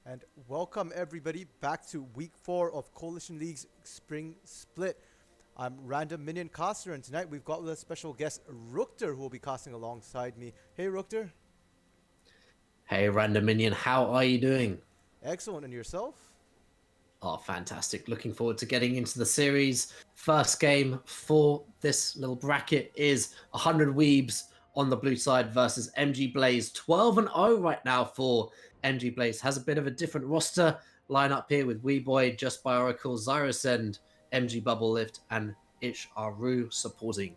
And welcome everybody back to week 4 of Coalition League's Spring Split. I'm Random Minion Caster, and tonight we've got with us special guest Rookter, who will be casting alongside me. Hey Rookter. Hey, Random Minion, how are you doing? Excellent, and yourself? Oh, fantastic. Looking forward to getting into the series. First game for this little bracket is 100 Weebs on the blue side versus MG Blaze. 12-0 right now for MG Blaze. Has a bit of a different roster lineup here with Weeboy, Just by Oracle, Zyrosend, MG Bubble Lift, and Itch Aru supporting.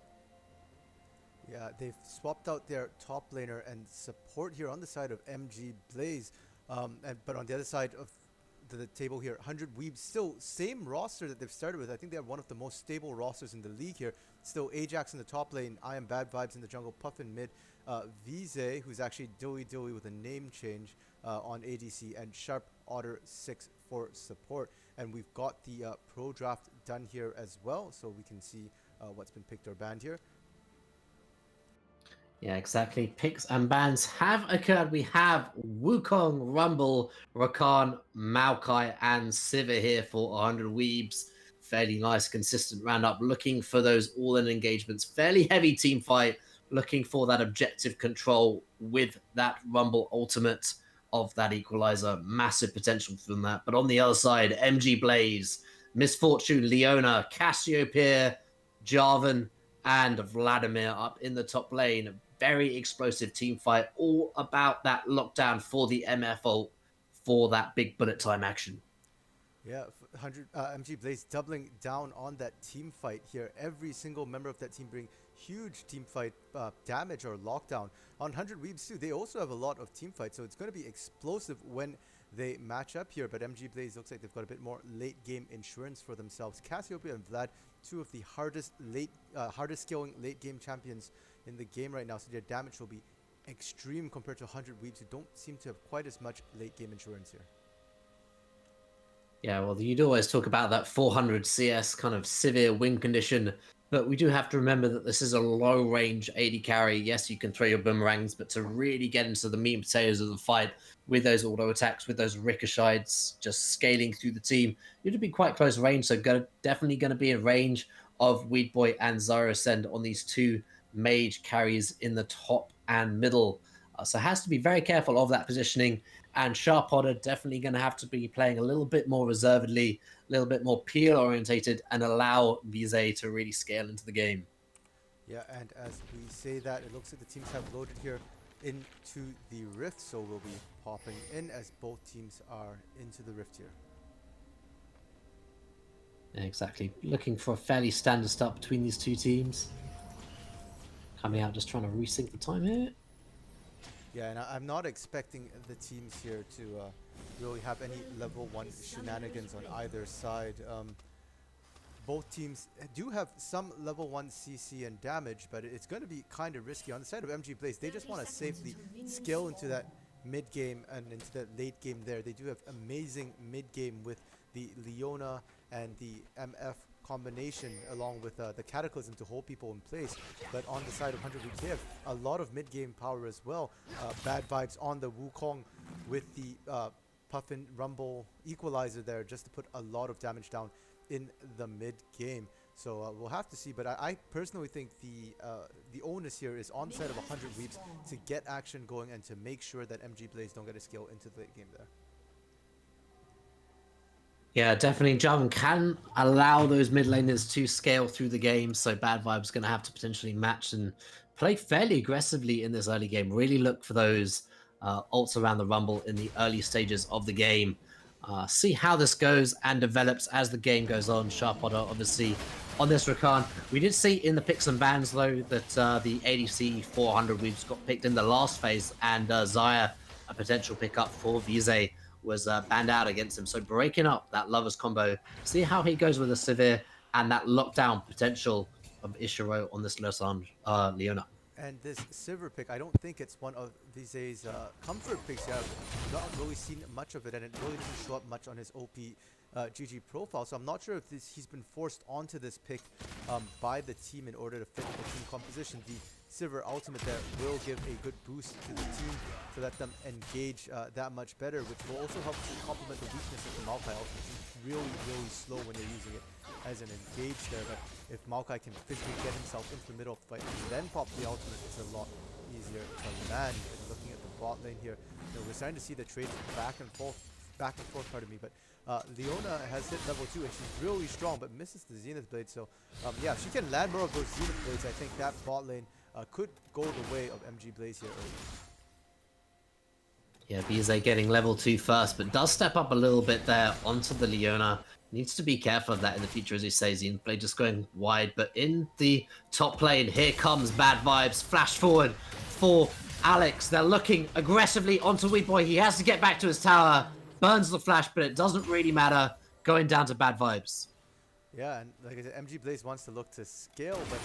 Yeah, they've swapped out their top laner and support here on the side of MG Blaze. But on the other side of the table here, 100 Weebs, still same roster that they've started with. I think they have one of the most stable rosters in the league here. Still Ajax in the top lane, I Am Bad Vibes in the jungle, Puffin mid, Vize, who's actually Doey with a name change on ADC, and Sharp Otter 6 for support. And we've got the pro draft done here as well, so we can see what's been picked or banned here. Yeah, exactly. Picks and bans have occurred. We have Wukong, Rumble, Rakan, Maokai, and Sivir here for 100 Weebs. Fairly nice, consistent roundup. Looking for those all-in engagements. Fairly heavy team fight. Looking for that objective control with that Rumble ultimate of that equalizer. Massive potential from that. But on the other side, MG Blaze, Misfortune, Leona, Cassiopeia, Jarvan, and Vladimir up in the top lane. Very explosive team fight, all about that lockdown for the MF ult for that big bullet time action. Yeah, 100 MG Blaze doubling down on that team fight here. Every single member of that team bring huge team fight damage or lockdown. On 100 Weebs too, they also have a lot of team fight, so it's going to be explosive when they match up here. But MG Blaze looks like they've got a bit more late game insurance for themselves. Cassiopeia and Vlad, two of the hardest scaling late game champions in the game right now, so their damage will be extreme compared to 100 Weebs, who don't seem to have quite as much late game insurance here. Yeah, well, you'd always talk about that 400 CS kind of severe win condition, but we do have to remember that this is a low range AD carry. Yes, you can throw your boomerangs, but to really get into the meat and potatoes of the fight with those auto attacks, with those ricochets, just scaling through the team, you'd be quite close range. So definitely going to be in range of Weed Boy and Zyrosend on these two mage carries in the top and middle. So has to be very careful of that positioning. And Sharp Otter definitely going to have to be playing a little bit more reservedly, a little bit more peel orientated, and allow Vize to really scale into the game. Yeah, and as we say that, it looks like the teams have loaded here into the rift, so we'll be popping in as both teams are into the rift here. Exactly. Looking for a fairly standard start between these two teams. Coming out, just trying to resync the time here. Yeah, and I'm not expecting the teams here to really have any level 1 shenanigans on either side. Both teams do have some level 1 CC and damage, but it's going to be kind of risky. On the side of MG Blaze, they just want to safely scale into that mid game and into that late game there. They do have amazing mid game with the Leona and the MF combination, along with the Cataclysm to hold people in place. But on the side of 100 Weeks, they have a lot of mid-game power as well. Bad Vibes on the Wukong with the Puffin Rumble equalizer there, just to put a lot of damage down in the mid-game. So we'll have to see, but I personally think the onus here is on the side of 100 Weeps to get action going and to make sure that MG Blaze don't get a skill into the late game there. Yeah, definitely. Jarvan can allow those mid laners to scale through the game, so Bad Vibes going to have to potentially match and play fairly aggressively in this early game. Really look for those ults around the Rumble in the early stages of the game. See how this goes and develops as the game goes on. Sharp Otter, obviously, on this Rakan. We did see in the picks and bans, though, that the ADC 400 we've got picked in the last phase, and Xayah, a potential pickup for Vize, was banned out against him. So breaking up that lovers combo, see how he goes with a Sivir and that lockdown potential of Ishiro on this Leona. And this Sivir pick, I don't think it's one of Vize's comfort picks yet. I've not really seen much of it, and it really doesn't show up much on his OP GG profile. So I'm not sure if he's been forced onto this pick by the team in order to fit the team composition. The Silver ultimate there will give a good boost to the team to let them engage that much better, which will also help to complement the weakness of the Maokai ultimate. It's really slow when you're using it as an engage there, but if Maokai can physically get himself into the middle of the fight and then pop the ultimate, it's a lot easier to land. And looking at the bot lane here, we're starting to see the trades back and forth, pardon me, but Leona has hit level 2 and she's really strong, but misses the Zenith Blade. So yeah, if she can land more of those Zenith Blades, I think that bot lane could go the way of MG Blaze here early. Yeah, BZ getting level 2 first, but does step up a little bit there onto the Leona. Needs to be careful of that in the future, as you say. Zenith Blade just going wide, but in the top lane, here comes Bad Vibes. Flash forward for Alex. They're looking aggressively onto Weed Boy. He has to get back to his tower. Burns the flash, but it doesn't really matter. Going down to Bad Vibes. Yeah, and like I said, MG Blaze wants to look to scale, but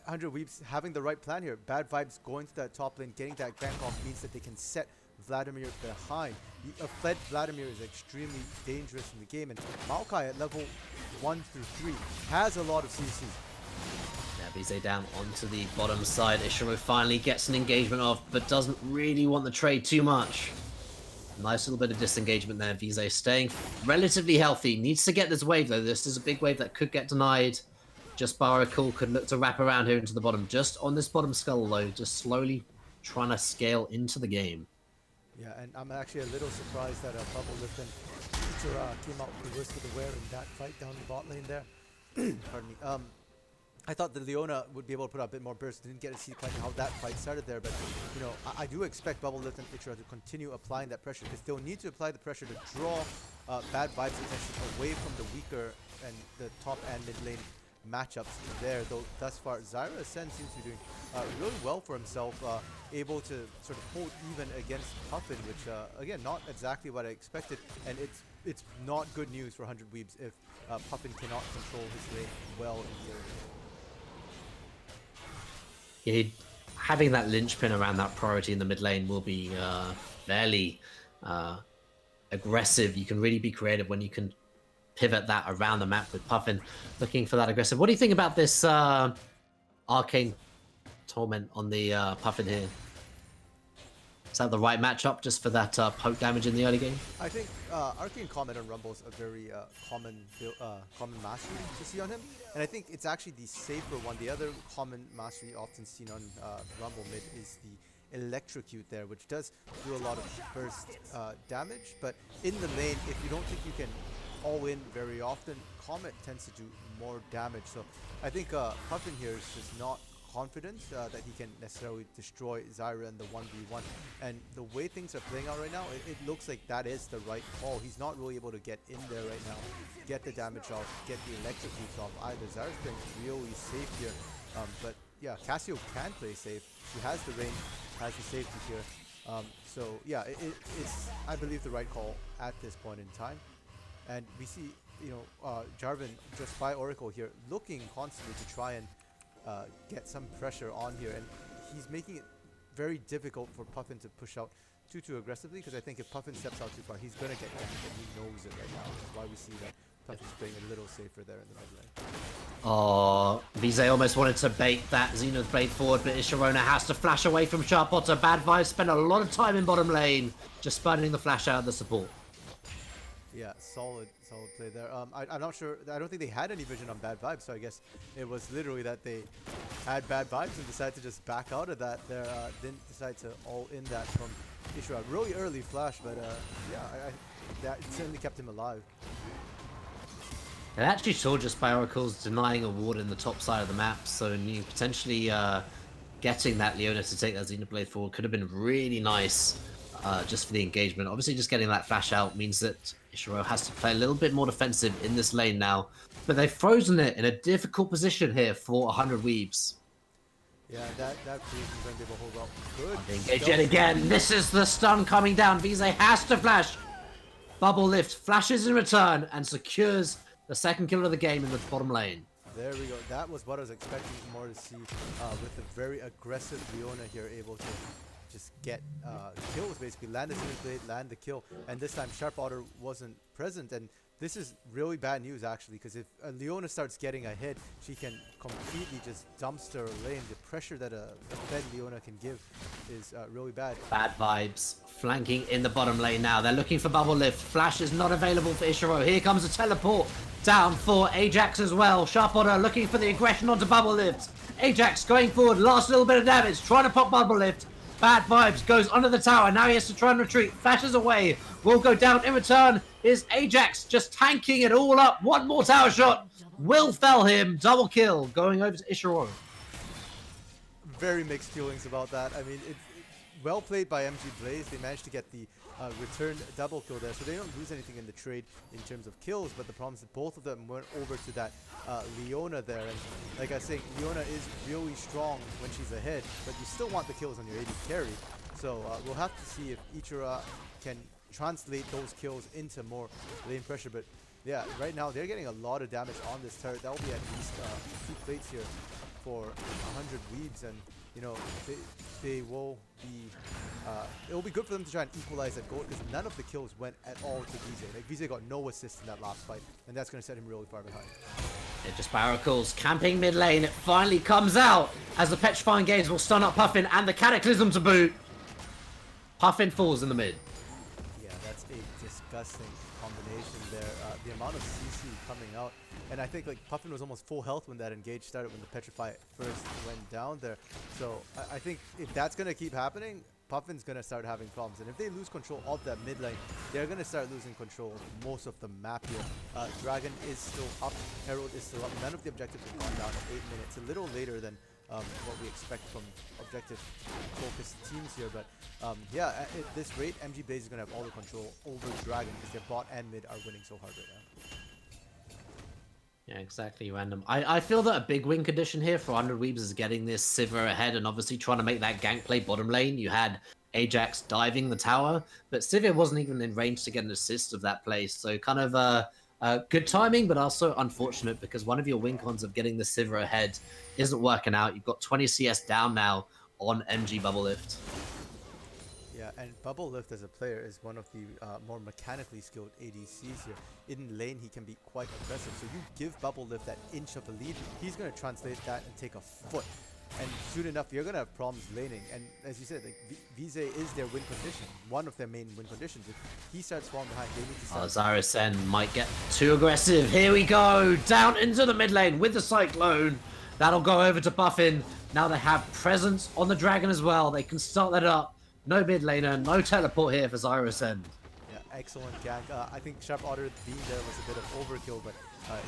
100 Weeps having the right plan here. Bad Vibes going to that top lane, getting that gank off means that they can set Vladimir behind. A fled Vladimir is extremely dangerous in the game, and Maokai at level 1 through 3 has a lot of CC. Yeah, BZ down onto the bottom side. Ishiro finally gets an engagement off, but doesn't really want the trade too much. Nice little bit of disengagement there. Vize staying relatively healthy. Needs to get this wave, though. This is a big wave that could get denied. Just Baracool could look to wrap around here into the bottom. Just on this bottom skull, though. Just slowly trying to scale into the game. Yeah, and I'm actually a little surprised that Bubble Lift and Ichira came out the worst of the wear in that fight down the bot lane there. Pardon me. I thought the Leona would be able to put out a bit more burst. Didn't get to see quite how that fight started there, but I do expect Bubble Lift and Ichira to continue applying that pressure, because they'll need to apply the pressure to draw Bad Vibes' attention away from the weaker and the top and mid lane matchups there. Though thus far, Zyra Ascend seems to be doing really well for himself, able to sort of hold even against Puffin, which again, not exactly what I expected, and it's not good news for 100 Weebs if Puffin cannot control his lane well in the early. Yeah, having that linchpin around that priority in the mid lane will be fairly aggressive. You can really be creative when you can pivot that around the map with Puffin looking for that aggressive. What do you think about this Arcane Torment on the Puffin here? Is that the right matchup just for that poke damage in the early game? I think Arcane Comment on Rumble is a very common mastery to see on him, and I think it's actually the safer one. The other common mastery often seen on Rumble mid is the Electrocute there, which does do a lot of burst damage, but in the lane, if you don't think you can all in very often, Comet tends to do more damage. So I think Puffin here is just not confident that he can necessarily destroy Zyra in the 1v1, and the way things are playing out right now, it looks like that is the right call. He's not really able to get in there right now, get the damage off, get the electrocutes off either. Zyra's playing really safe here, but yeah, Cassio can play safe. She has the range, has the safety here, so yeah, it's I believe the right call at this point in time. And we see Jarvan just by Oracle here looking constantly to try and get some pressure on here, and he's making it very difficult for Puffin to push out too aggressively, because I think if Puffin steps out too far, he's gonna get ganked, and he knows it right now. That's why we see that Puffin's playing a little safer there in the mid lane. Oh, Vize almost wanted to bait that Zenith Blade forward, but Ishirona has to flash away from Sharp Potter. Bad Vibes spend a lot of time in bottom lane, just spurning the flash out of the support. Yeah, solid play there. I'm not sure. I don't think they had any vision on Bad Vibes, so I guess it was literally that they had Bad Vibes and decided to just back out of that. They didn't decide to all in that from Ishura. Really early flash, but yeah, that certainly kept him alive. It actually saw just by Oracle's denying a ward in the top side of the map, so you potentially getting that Leona to take that Xenoblade forward could have been really nice just for the engagement. Obviously, just getting that flash out means that Ishiro has to play a little bit more defensive in this lane now, but they've frozen it in a difficult position here for 100 Weebs. Yeah, that freeze is going to be able to hold up. Good. Engage yet again. This is the stun coming down. Vize has to flash. Bubble Lift flashes in return and secures the second kill of the game in the bottom lane. There we go. That was what I was expecting more to see with the very aggressive Leona here, able to just get kills, basically land the Zenith Blade, land the kill, and this time Sharp Otter wasn't present, and this is really bad news actually, because if Leona starts getting a hit, she can completely just dumpster a lane. The pressure that a fed Leona can give is really bad. Bad vibes. Flanking in the bottom lane now. They're looking for bubble lift. Flash is not available for Ishiro. Here comes a teleport down for Ajax as well. Sharp Order looking for the aggression onto bubble lift. Ajax going forward. Last little bit of damage. Trying to pop bubble lift. Bad vibes. Goes under the tower. Now he has to try and retreat. Flashes away. Will go down. In return is Ajax just tanking it all up. One more tower shot. Will fell him. Double kill. Going over to Ishiro. Very mixed feelings about that. I mean, well played by MG Blaze. They managed to get the return double kill there, so they don't lose anything in the trade in terms of kills, but the problem is that both of them went over to that Leona there, and like I was saying, Leona is really strong when she's ahead, but you still want the kills on your AD carry, so we'll have to see if Ichira can translate those kills into more lane pressure. But yeah, right now they're getting a lot of damage on this turret. That will be at least 2 plates here for 100 weebs, and you know, they will be, it will be good for them to try and equalize that goal, because none of the kills went at all to Vize. Like, Vize got no assist in that last fight, and that's going to set him really far behind. It just barracles, camping mid lane. It finally comes out as the Petrifying Gaze will stun up Puffin and the Cataclysm to boot. Puffin falls in the mid. Yeah, that's a disgusting combination there. The amount of CC coming out. And I think like Puffin was almost full health when that engage started, when the Petrify first went down there. So I think if that's going to keep happening, Puffin's going to start having problems. And if they lose control of that mid lane, they're going to start losing control of most of the map here. Dragon is still up, Herald is still up. None of the objectives have gone down in 8 minutes. A little later than what we expect from objective-focused teams here. But yeah, at this rate, MG Blaze is going to have all the control over Dragon, because their bot and mid are winning so hard right now. Yeah, exactly, random. I feel that a big win condition here for 100 Weebs is getting this Sivir ahead and obviously trying to make that gank play bottom lane. You had Ajax diving the tower, but Sivir wasn't even in range to get an assist of that play. So kind of good timing, but also unfortunate, because one of your win cons of getting the Sivir ahead isn't working out. You've got 20 CS down now on MG Bubble Lift. Yeah, and Bubble Lift as a player is one of the more mechanically skilled ADCs here. In lane, he can be quite aggressive. So you give Bubble Lift that inch of a lead, he's going to translate that and take a foot. And soon enough, you're going to have problems laning. And as you said, like, Vize is their win condition, one of their main win conditions. If he starts falling behind, they need to start... Zyrosen might get too aggressive. Here we go, down into the mid lane with the Cyclone. That'll go over to Puffin. Now they have presence on the Dragon as well. They can start that up. No mid laner, no teleport here for Zyrosen. Yeah, excellent gank. I think Sharp Otter being there was a bit of overkill, but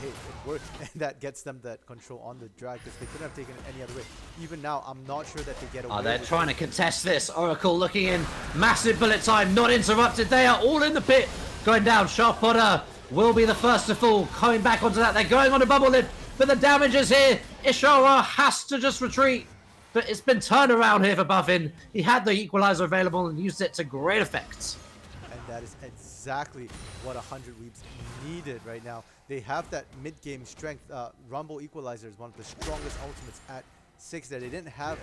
hey, it worked. And that gets them that control on the drag, because they couldn't have taken it any other way. Even now, I'm not sure that they get away. They're trying to contest this. Oracle looking in. Massive bullet time, not interrupted. They are all in the pit. Going down. Sharp Otter will be the first to fall. Coming back onto that. They're going on a bubble lift, but the damage is here. Ishara has to just retreat. But it's been turned around here for Puffin. He had the equalizer available and used it to great effect. And that is exactly what 100 Weebs needed right now. They have that mid-game strength. Rumble Equalizer is one of the strongest ultimates at 6 there. They didn't have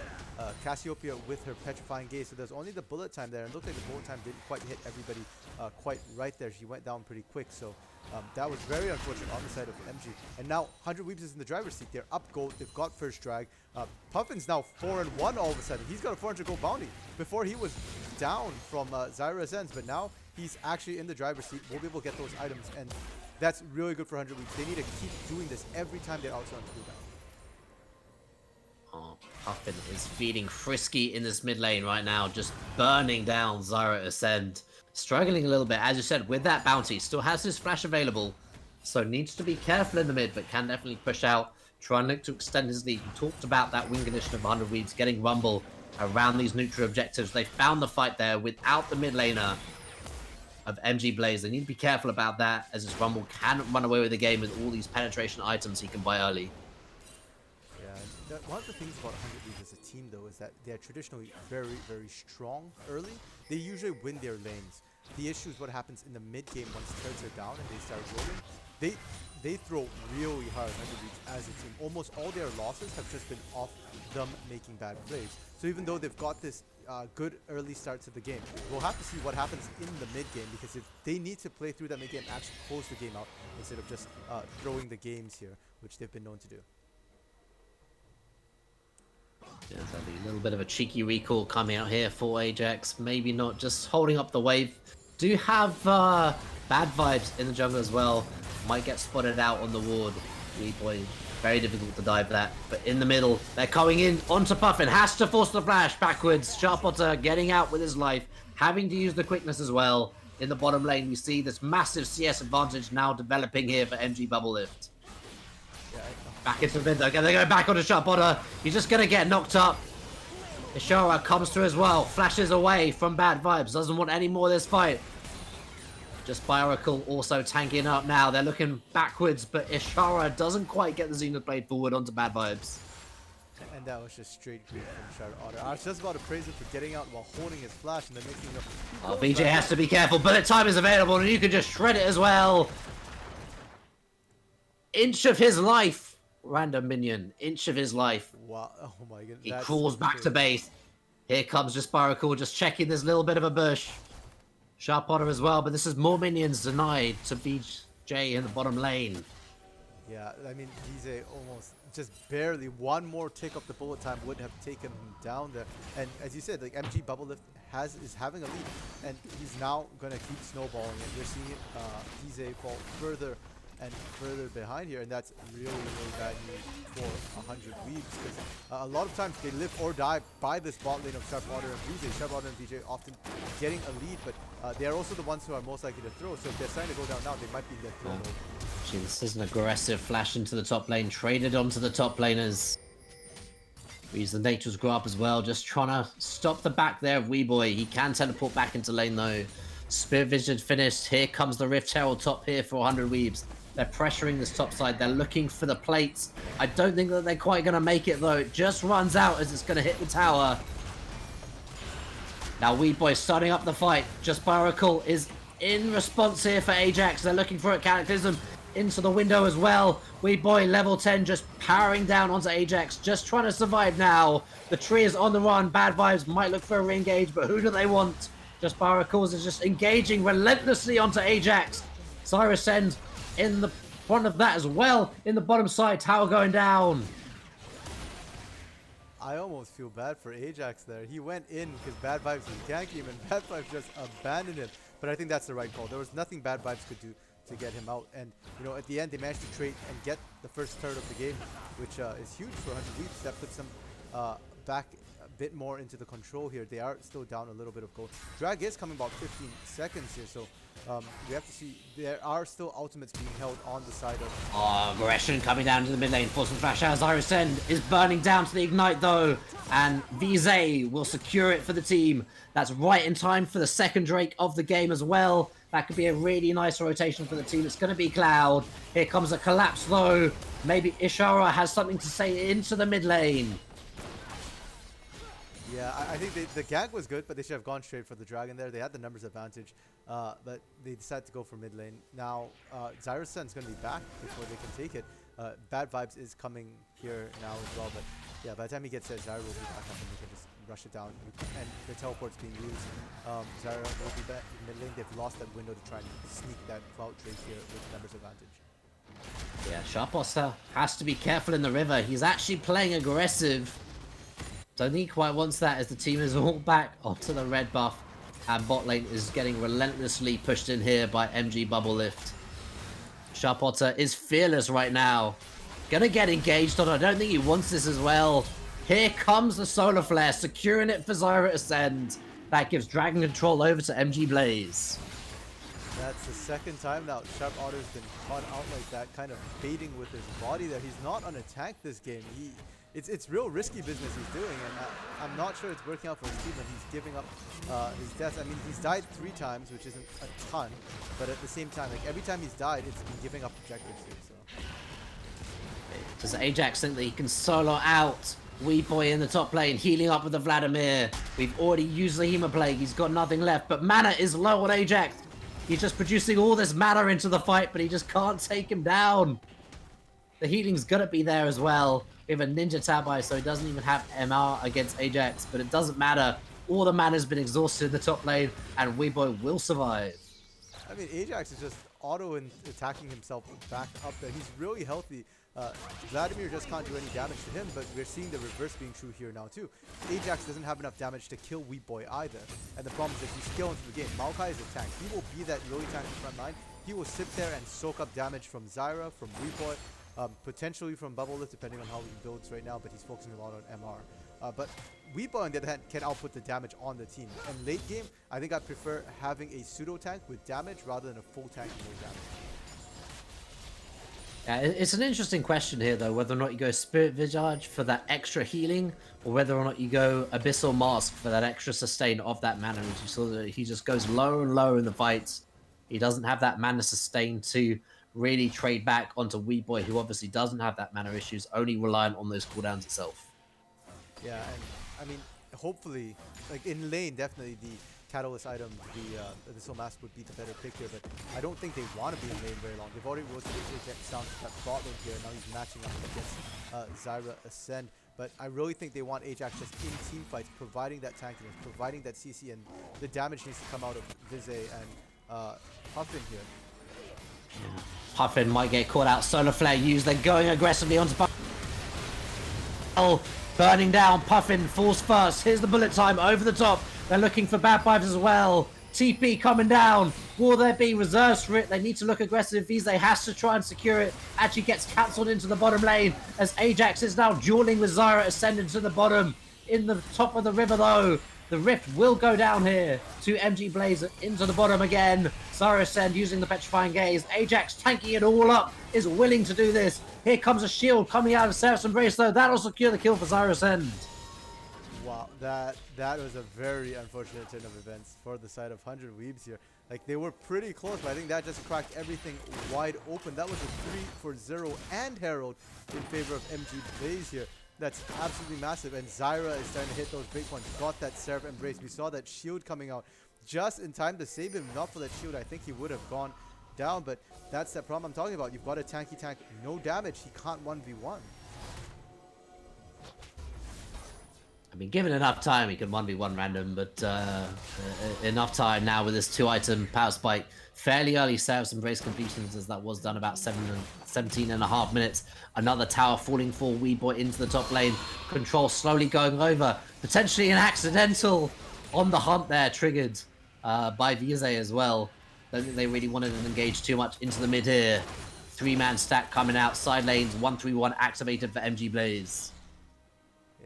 Cassiopeia with her Petrifying Gaze, so there's only the bullet time there. And it looked like the bullet time didn't quite hit everybody quite right there. She went down pretty quick, so that was very unfortunate on the side of MG. And now 100 Weebs is in the driver's seat. They're up gold. They've got first drag. Puffin's now 4-1 all of a sudden. He's got a 400 gold bounty. Before he was down from Zyra but now he's actually in the driver's seat. We'll be able to get those items, and that's really good for 100 Weebs. They need to keep doing this every time they're outside on cooldown. Oh, Puffin is feeding Frisky in this mid lane right now, just burning down Zyra Ascend. Struggling a little bit, as you said, with that bounty. Still has his flash available, so needs to be careful in the mid, but can definitely push out. Try and look to extend his lead. We talked about that win condition of 100 Weebs getting Rumble around these neutral objectives. They found the fight there without the mid laner of MG Blaze. They need to be careful about that, as his Rumble can run away with the game with all these penetration items he can buy early. Yeah, one of the things about 100 Weebs as a team, though, is that they're traditionally very, very strong early. They usually win their lanes. The issue is what happens in the mid game once turrets are down and they start rolling. They throw really hard 100 Weebs as a team. Almost all their losses have just been off them making bad plays. So even though they've got this good early start to the game. We'll have to see what happens in the mid game, because if they need to play through that mid game, actually close the game out instead of just throwing the games here, which they've been known to do. Yeah, so a little bit of a cheeky recall coming out here for Ajax. Maybe not just holding up the wave. Do have bad vibes in the jungle as well. Might get spotted out on the ward. Boy, very difficult to dive that. But in the middle, they're coming in onto Puffin. Has to force the flash backwards. Sharpotter getting out with his life. Having to use the quickness as well. In the bottom lane, we see this massive CS advantage now developing here for MG Bubble Lift. Back into the mid. They're going back onto Sharpotter. He's just going to get knocked up. Ishara comes through as well. Flashes away from bad vibes. Doesn't want any more of this fight. Just Oracle also tanking up now. They're looking backwards, but Ishara doesn't quite get the Zenith Blade forward onto bad vibes. And that was just straight green from Sharpotter. I was just about to praise him for getting out while holding his flash and then making Oh, VJ has to be careful. Bullet time is available, and you can just shred it as well. Inch of his life. Random minion. Inch of his life. Wow. Oh my goodness. He crawls back to base. Here comes just Oracle, just checking this little bit of a bush. Sharpotter as well, but this is more minions denied to VJ in the bottom lane. Yeah, I mean, VJ almost just barely one more tick of the bullet time would have taken him down there. And as you said, like MG Bubble Lift is having a lead, and he's now gonna keep snowballing it. We're seeing VJ fall further and further behind here, and that's really, really bad news for 100 weeks, because a lot of times they live or die by this bot lane of Sharpotter and VJ. Sharpotter and VJ often getting a lead, but they are also the ones who are most likely to throw, so if they're starting to go down now, they might be in their throw mode. Actually, this is an aggressive flash into the top lane, traded onto the top laners. We use the Nature's Grab as well, just trying to stop the back there of Weeboy. He can teleport back into lane though. Spirit Vision finished. Here comes the Rift Herald top here for 100 Weebs. They're pressuring this top side. They're looking for the plates. I don't think that they're quite going to make it, though. It just runs out as it's going to hit the tower. Now, Weeboy starting up the fight. Just Oracle is in response here for Ajax. They're looking for a Cataclysm into the window as well. Weeboy, level 10, just powering down onto Ajax. Just trying to survive now. The tree is on the run. Bad Vibes might look for a re-engage, but who do they want? Just Oracle is just engaging relentlessly onto Ajax. Cyrus Send in the front of that as well. In the bottom side, tower going down. I almost feel bad for Ajax there. He went in because Bad Vibes was ganking him, and Bad Vibes just abandoned him. But I think that's the right call. There was nothing Bad Vibes could do to get him out. And, you know, at the end, they managed to trade and get the first third of the game, which is huge for 100 Weeks. That puts them back a bit more into the control here. They are still down a little bit of gold. Drag is coming about 15 seconds here, so we have to see. There are still ultimates being held on the side of... Aggression coming down to the mid lane. Forcing flash out. Zyro Send is burning down to the Ignite though. And VZ will secure it for the team. That's right in time for the second Drake of the game as well. That could be a really nice rotation for the team. It's going to be Cloud. Here comes a collapse though. Maybe Ishara has something to say into the mid lane. Yeah, I think the gank was good, but they should have gone straight for the dragon there. They had the numbers advantage, but they decided to go for mid lane. Now, Zyrosen's going to be back before they can take it. Bad Vibes is coming here now as well, but yeah, by the time he gets there, Zyro will be back up and they can just rush it down. And the teleport's being used. Zyro will be back in mid lane. They've lost that window to try and sneak that cloud trade here with the numbers advantage. Yeah, Sharpotter has to be careful in the river. He's actually playing aggressive. Don't think he quite wants that as the team is all back onto the red buff. And bot lane is getting relentlessly pushed in here by MG Bubble Lift. Sharpotter is fearless right now. Gonna get engaged on. I don't think he wants this as well. Here comes the Solar Flare, securing it for Zyra Ascend. That gives Dragon Control over to MG Blaze. That's the second time now Sharp Otter's been caught out like that, kind of baiting with his body there. He's not on attack this game. It's real risky business he's doing, and I'm not sure it's working out for his team, and he's giving up his deaths. I mean, he's died 3 times, which isn't a ton, but at the same time, like every time he's died, it's been giving up objectives here, so. Does Ajax think that he can solo out Weeboy in the top lane, healing up with the Vladimir? We've already used the Hema Plague, he's got nothing left, but mana is low on Ajax. He's just producing all this mana into the fight, but he just can't take him down. The healing's gonna be there as well. We have a Ninja Tabai, so he doesn't even have MR against Ajax, but it doesn't matter. All the mana has been exhausted in the top lane, and Weeboy will survive. I mean, Ajax is just attacking himself back up there. He's really healthy. Vladimir just can't do any damage to him, but we're seeing the reverse being true here now too. Ajax doesn't have enough damage to kill Weeboy either. And the problem is if you scale into the game, Maokai is a tank. He will be that really tanky front line. He will sit there and soak up damage from Zyra, from Weeboy, potentially from Bubble Lift, depending on how he builds right now, but he's focusing a lot on MR. But Weeboy, on the other hand, can output the damage on the team. And late game, I think I prefer having a pseudo tank with damage rather than a full tank with no damage. Yeah, it's an interesting question here, though, whether or not you go Spirit Visage for that extra healing, or whether or not you go Abyssal Mask for that extra sustain of that mana. As you saw, that he just goes lower and lower in the fights. He doesn't have that mana sustain to really trade back onto Weeboy, who obviously doesn't have that mana issues, only reliant on those cooldowns itself. Yeah, and I mean, hopefully, like in lane, definitely the Catalyst item, the Abyssal Mask would be the better pick here, but I don't think they want to be in lane very long. They've already rotated Ajax down to that bot lane here, now he's matching up against Zyra Ascend, but I really think they want Ajax just in team fights, providing that tankiness, providing that CC, and the damage needs to come out of Vize and Puffin here. Yeah. Puffin might get caught out. Solar Flare used. They're going aggressively onto Puffin. Burning down. Puffin falls first. Here's the bullet time over the top. They're looking for bad vibes as well. TP coming down. Will there be reserves for it? They need to look aggressive. Vize has to try and secure it. Actually gets cancelled into the bottom lane as Ajax is now dueling with Zyra ascending to the bottom. In the top of the river though. The rift will go down here to MG Blaze into the bottom again. Zyra Ascend using the Petrifying Gaze. Ajax tanking it all up, is willing to do this. Here comes a shield coming out of Seraph's Embrace though. That'll secure the kill for Zyra Ascend. Wow, that was a very unfortunate turn of events for the side of 100 Weebs here. Like, they were pretty close, but I think that just cracked everything wide open. That was a 3-for-0 and Herald in favor of MG Blaze here. That's absolutely massive, and Zyra is starting to hit those big ones. Got that Seraph Embrace. We saw that shield coming out just in time to save him. Not for that shield, I think he would have gone down, but that's the problem I'm talking about. You've got a tanky tank, no damage. He can't 1v1. I mean, given enough time, he can 1v1 random, but enough time now with this 2-item Power Spike. Fairly early Seraph's Embrace completions, as that was done about 17.5 minutes. Another tower falling for Weeboy into the top lane. Control slowly going over. Potentially an accidental on the hunt there, triggered by Vize as well. Don't think they really wanted to engage too much into the mid here. 3-man stack coming out. Side lanes, 1-3-1 activated for MG Blaze.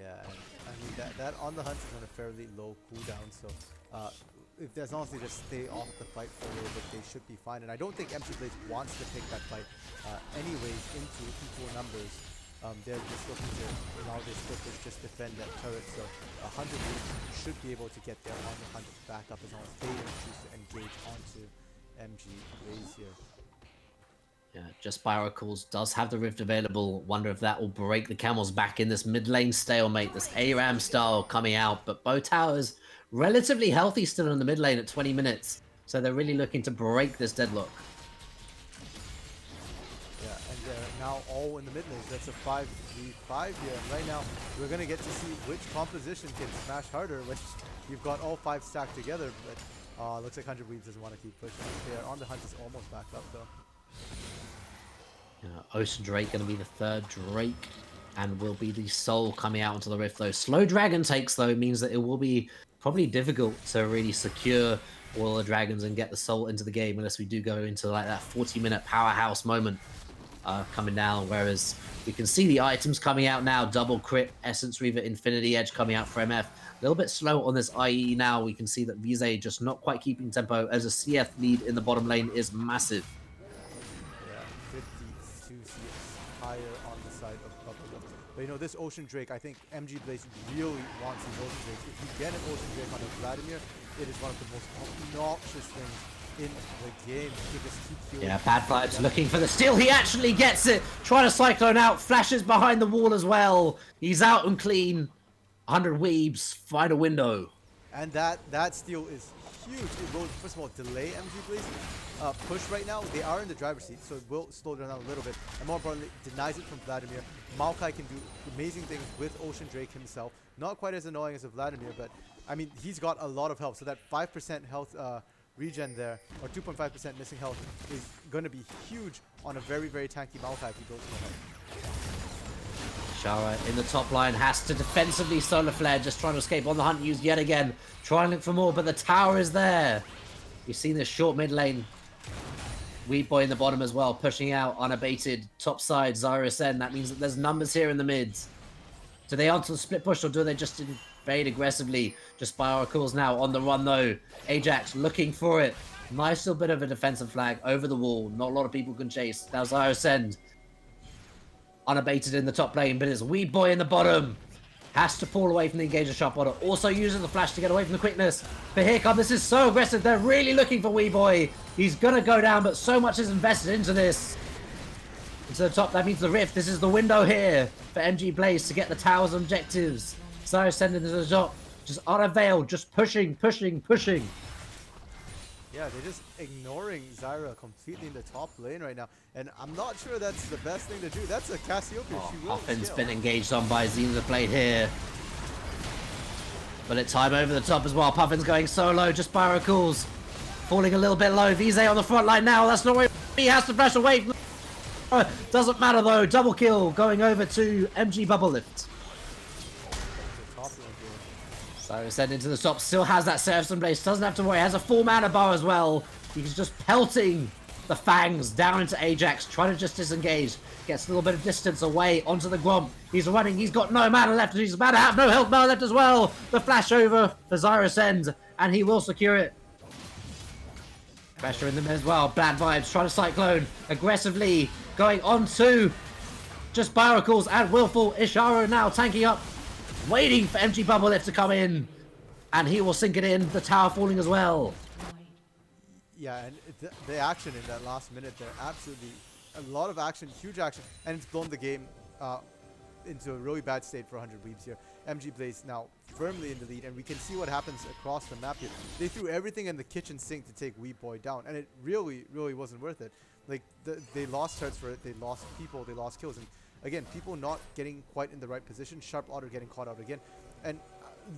Yeah, and I mean, that on the hunt is on a fairly low cooldown, so if as long as they just stay off the fight for a little bit, they should be fine. And I don't think MG Blaze wants to take that fight anyways into equal numbers. They're just looking to allow their slippers just defend that turret, so 100 should be able to get there on the 100 back up as long as they don't choose to engage onto MG Blaze here. Yeah, just Byracles does have the Rift available. Wonder if that will break the Camel's back in this mid lane stalemate. This ARAM style coming out, but both towers relatively healthy still in the mid lane at 20 minutes. So they're really looking to break this deadlock. Yeah, and now all in the mid lane. That's a 5v5 here. And right now, we're going to get to see which composition can smash harder when you've got all 5 stacked together. But looks like 100 Weebs doesn't want to keep pushing. There on the hunt is almost back up though. Ocean Drake going to be the third Drake and will be the soul coming out into the rift though. Slow dragon takes though means that it will be probably difficult to really secure all the dragons and get the soul into the game unless we do go into like that 40-minute powerhouse moment coming down, whereas we can see the items coming out now. Double crit, Essence Reaver, Infinity Edge coming out for MF. A little bit slow on this IE now. We can see that Vize just not quite keeping tempo as a CF lead in the bottom lane is massive. Higher on the side of Bubble. But you know, this Ocean Drake, I think MG Blaze really wants these Ocean Drakes. If you get an Ocean Drake on a Vladimir, it is one of the most obnoxious things in the game. You just keep healing. Yeah, Bad Vibes looking for the steal. He actually gets it. Trying to Cyclone out. Flashes behind the wall as well. He's out and clean. 100 Weebs. Find a window. And that steal is huge. It will, first of all, delay MG Blaze push right now. They are in the driver's seat, so it will slow them down a little bit. And more importantly, denies it from Vladimir. Maokai can do amazing things with Ocean Drake himself. Not quite as annoying as a Vladimir, but I mean, he's got a lot of health, so that 5% health regen there, or 2.5% missing health, is going to be huge on a very, very tanky Maokai if he goes for health. Shara in the top line has to defensively solar flare, just trying to escape on the hunt used yet again. Try and look for more, but the tower is there. You've seen this short mid lane. Weed Boy in the bottom as well, pushing out unabated. Top side, Zyra. That means that there's numbers here in the mids. Do they answer the split push or do they just invade aggressively? Just by oracles now on the run though. Ajax looking for it. Nice little bit of a defensive flag over the wall. Not a lot of people can chase. Now Zyra unabated in the top lane, but it's Weed Boy in the bottom. Has to pull away from the engager shot botter. Also using the flash to get away from the quickness. But here come, this is so aggressive. They're really looking for Wee Boy. He's gonna go down, but so much is invested into this. Into the top, that means the rift. This is the window here for MG Blaze to get the tower's objectives. So sending to the top, just unavailed, just pushing. Yeah, they're just ignoring Zyra completely in the top lane right now. And I'm not sure that's the best thing to do. That's a Cassiopeia. She will Puffin's scale. been engaged on by Zenith Blade here. Bullet time over the top as well. Puffin's going solo, just by oracles. Falling a little bit low. Vise on the front line now. That's not where he has to flash away from. Doesn't matter though. Double kill going over to MG Bubble Lift. So sent into the top, still has that Seraph Blaze, doesn't have to worry, has a full mana bar as well. He's just pelting the fangs down into Ajax, trying to just disengage. Gets a little bit of distance away onto the Gromp. He's running, he's got no mana left, he's about to have no health bar left as well. The flash over for Zyra, and he will secure it. Pressure in them as well, bad vibes, trying to cyclone aggressively, going on to just Baracles and Willful. Ishara now tanking up, waiting for MG Bubble Lift to come in, and he will sink it in. The tower falling as well. Yeah, and the action in that last minute there, absolutely a lot of action, huge action, and it's blown the game into a really bad state for 100 Weebs here. MG Blaze now firmly in the lead, and we can see what happens across the map here. They threw everything in the kitchen sink to take Weeb Boy down, and it really, really wasn't worth it. Like, they lost turrets for it, they lost people, they lost kills, and again, people not getting quite in the right position, Sharp Otter getting caught out again. And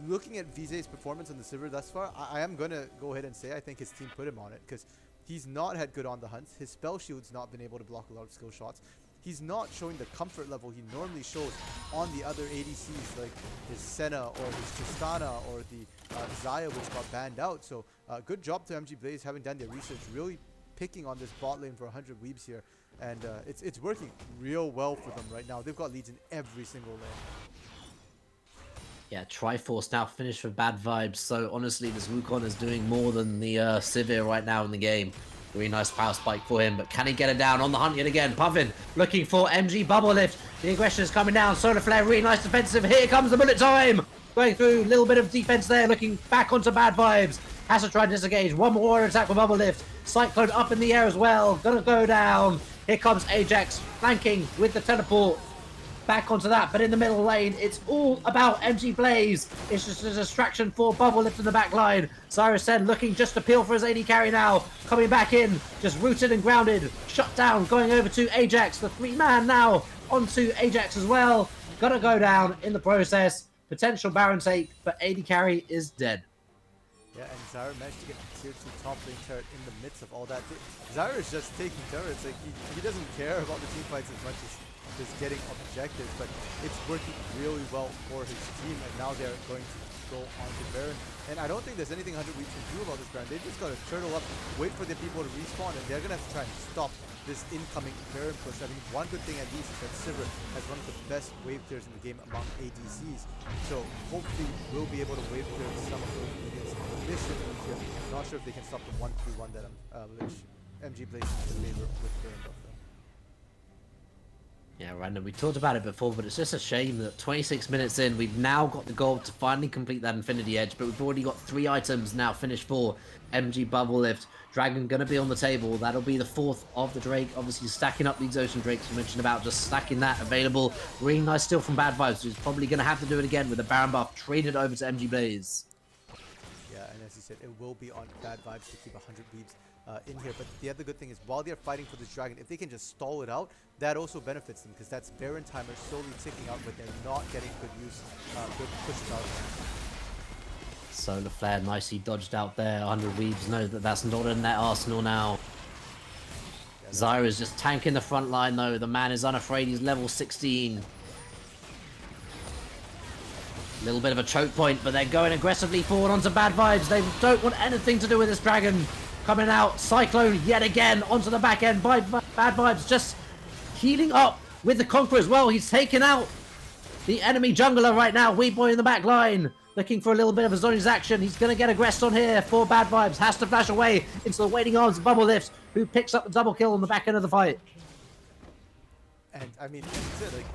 looking at Vise's performance on the Sivir thus far, I am going to go ahead and say I think his team put him on it, because he's not had good on the hunts. His spell shield's not been able to block a lot of skill shots. He's not showing the comfort level he normally shows on the other ADCs, like his Senna or his Tristana or the Xayah, which got banned out. So good job to MG Blaze having done their research, really picking on this bot lane for 100 Weebs here. And it's working real well for them right now. They've got leads in every single lane. Yeah, Triforce now finished for bad vibes. So honestly, this Wukong is doing more than the Sivir right now in the game. Really nice power spike for him, but can he get it down on the hunt yet again? Puffin looking for MG Bubble Lift. The aggression is coming down. Solar Flare, really nice defensive. Here comes the bullet time. Going through a little bit of defense there, looking back onto bad vibes. Has to try and disengage. One more attack for Bubble Lift. Cyclone up in the air as well. Gonna go down. Here comes Ajax flanking with the teleport. Back onto that, but in the middle lane, it's all about MG Blaze. It's just a distraction for Bubble Lift in the back line. Cyrus looking just to peel for his AD carry now. Coming back in, just rooted and grounded. Shut down, going over to Ajax. The 3-man now onto Ajax as well. Gonna go down in the process. Potential Baron take, but AD carry is dead. Yeah, and Zyra managed to get the tier 2 top lane turret in the midst of all that. Zyra is just taking turrets. Like, he doesn't care about the team fights as much as just getting objectives, but it's working really well for his team, and now they're going to go on to Baron. And I don't think there's anything 100 Weeks can do about this Baron. They just got to turtle up, wait for the people to respawn, and they're going to have to try and stop this incoming Baron push. I mean, one good thing at least is that Sivir has one of the best wave clears in the game among ADCs. So hopefully we'll be able to wave clear some of those minions this here. Not sure if they can stop the 1-3-1 that which MG Blaze is in favor with Baron buff. Yeah, Random, we talked about it before, but it's just a shame that 26 minutes in, we've now got the goal to finally complete that Infinity Edge, but we've already got 3 items now finished for MG Bubble Lift. Dragon going to be on the table. That'll be the 4th of the Drake. Obviously, stacking up these Ocean Drakes we mentioned about, just stacking that available. Really nice steal from Bad Vibes, who's probably going to have to do it again with the Baron buff traded over to MG Blaze. Yeah, and as you said, it will be on Bad Vibes to keep 100 Weebs in here. But the other good thing is, while they're fighting for this dragon, if they can just stall it out, that also benefits them, because that's Baron timer slowly ticking out, but they're not getting good use, good pushes out. Solar Flare nicely dodged out there. 100 Weebs know that that's not in their arsenal now. Yeah, Zyra's just tanking the front line though. The man is unafraid. He's level 16. A little bit of a choke point, but they're going aggressively forward onto Bad Vibes. They don't want anything to do with this dragon. Coming out, Cyclone yet again onto the back end. Bad Vibes just healing up with the Conqueror as well. He's taken out the enemy jungler right now. Weeboy in the back line, looking for a little bit of a Zoni's action. He's going to get aggressed on here for Bad Vibes. Has to flash away into the waiting arms of Bubble Lift, who picks up the double kill on the back end of the fight. And I mean, that's it. Like,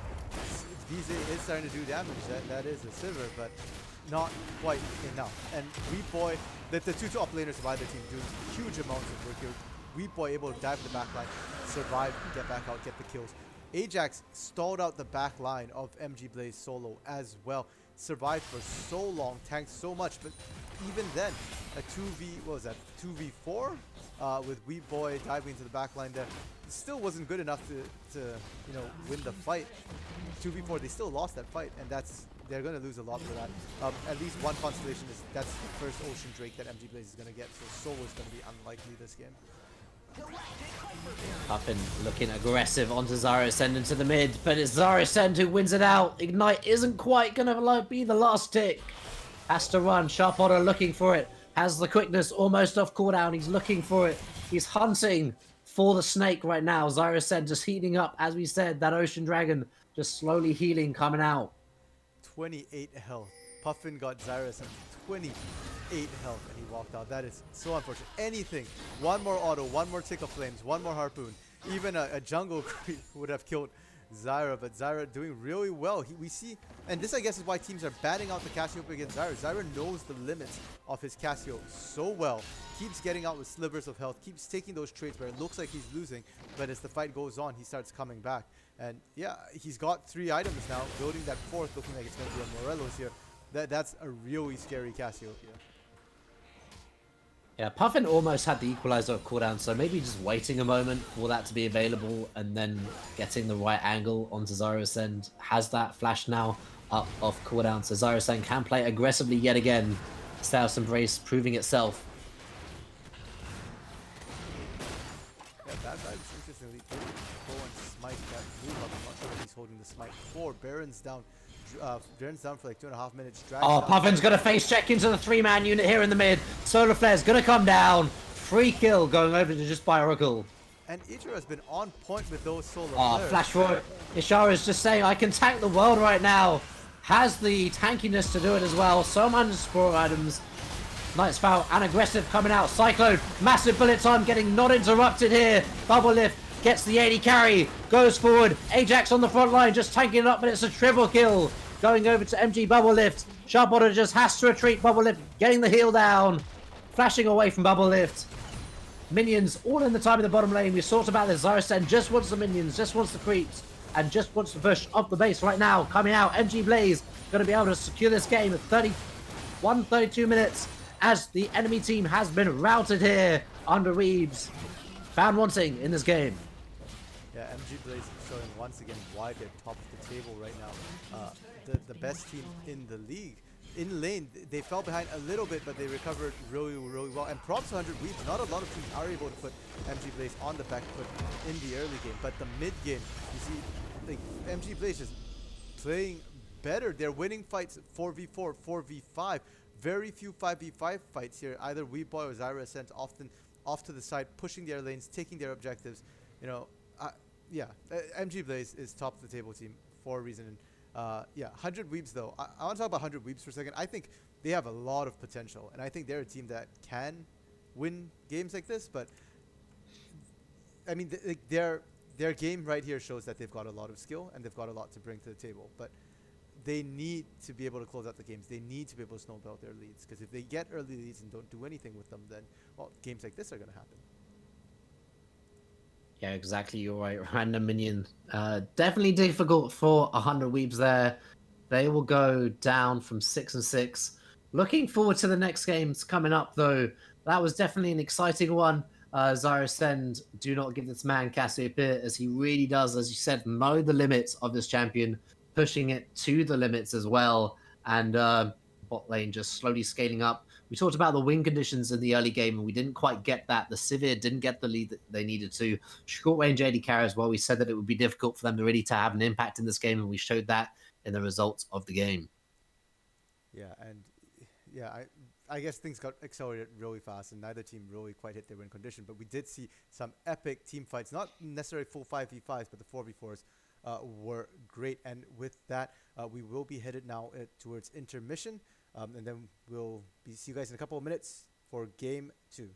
VZ is starting to do damage. That is a silver, but not quite enough. And Weeboy, the two top laners of either team doing huge amounts of work here. Weeboy able to dive in the back line, survive, get back out, get the kills. Ajax stalled out the back line of MG Blaze solo as well. Survived for so long, tanked so much, but even then, a 2v4 with Weeboy diving into the back line there, still wasn't good enough to you know, win the fight. 2v4, they still lost that fight, and they're going to lose a lot for that. At least one constellation that's the first Ocean Drake that MG Blaze is going to get, so solo is going to be unlikely this game. Puffin looking aggressive onto Zyra into the mid, but it's Zyra who wins it out. Ignite isn't quite going to be the last tick. Has to run. Sharp Otter looking for it. Has the quickness almost off cooldown. He's looking for it. He's hunting for the snake right now. Zyra just heating up. As we said, that Ocean Dragon just slowly healing, coming out. 28 health. Puffin got Zyra 28 health and he walked out. That is so unfortunate. Anything, one more auto, one more tick of flames, one more harpoon, even a jungle creep would have killed Zyra, but Zyra doing really well. We see, and this I guess is why teams are batting out the Cassio against Zyra. Zyra knows the limits of his Cassio so well, keeps getting out with slivers of health, keeps taking those trades where it looks like he's losing, but as the fight goes on, he starts coming back. And yeah, he's got 3 items now, building that 4th, looking like it's going to be a Morelos here. That's a really scary Cassio here. Yeah, Puffin almost had the equalizer of cooldown, so maybe just waiting a moment for that to be available and then getting the right angle onto Zyra. Has that flash now up off cooldown, so Zyra can play aggressively yet again. Status Embrace proving itself. Yeah, Bad Vibes interestingly did go and smite that blue buff. I'm not sure what he's holding the smite for. Baron's down. Baron's down for like 2.5 minutes. Puffin's got a face check into the 3-man unit here in the mid. Solar Flare's gonna come down. Free kill going over to just by Oracle. And Ichiro has been on point with those solar flares. Flash forward. Ishara's just saying, I can tank the world right now. Has the tankiness to do it as well. So many Spore items. Nice foul and aggressive coming out. Cyclone, massive bullets on, getting not interrupted here. Bubble Lift gets the 80 carry, goes forward. Ajax on the front line, just tanking it up, but it's a triple kill. Going over to MG Bubble Lift. Sharp Otter just has to retreat. Bubble Lift getting the heal down. Flashing away from Bubble Lift. Minions all in the time in the bottom lane. We talked about this. Zyra just wants the minions, just wants the creeps, and just wants to push up the base right now. Coming out, MG Blaze going to be able to secure this game at 32 minutes as the enemy team has been routed here under Reeves. Found wanting in this game. Yeah, MG Blaze showing once again why they're top of the table right now. The best team in the league. In lane, they fell behind a little bit, but they recovered really, really well. And props to 100 Weebs. Not a lot of teams are able to put MG Blaze on the back foot in the early game. But the mid game, you see, like MG Blaze just playing better. They're winning fights 4v4, 4v5. Very few 5v5 fights here. Either Weeboy or Zyra Ascent often off to the side, pushing their lanes, taking their objectives. You know, yeah, MG Blaze is top of the table team for a reason. Yeah, 100 Weebs though. I want to talk about 100 Weebs for a second. I think they have a lot of potential, and I think they're a team that can win games like this. But I mean, their game right here shows that they've got a lot of skill and they've got a lot to bring to the table. But they need to be able to close out the games. They need to be able to snowball their leads, because if they get early leads and don't do anything with them, then well, games like this are going to happen. Yeah, exactly. You're right. Random minion. Definitely difficult for 100 Weebs there. They will go down from 6-6. Looking forward to the next games coming up, though. That was definitely an exciting one. Zyra do not give this man Cassiopeia, as he really does, as you said, know the limits of this champion, pushing it to the limits as well. And bot lane just slowly scaling up. We talked about the win conditions in the early game, and we didn't quite get that. The Sivir didn't get the lead that they needed to. Short range AD carry as well. We said that it would be difficult for them to really to have an impact in this game, and we showed that in the results of the game. Yeah, and yeah, I guess things got accelerated really fast, and neither team really quite hit their win condition. But we did see some epic team fights, not necessarily full 5v5s, but the 4v4s were great. And with that, we will be headed now towards intermission, and then we'll see you guys in a couple of minutes for game 2.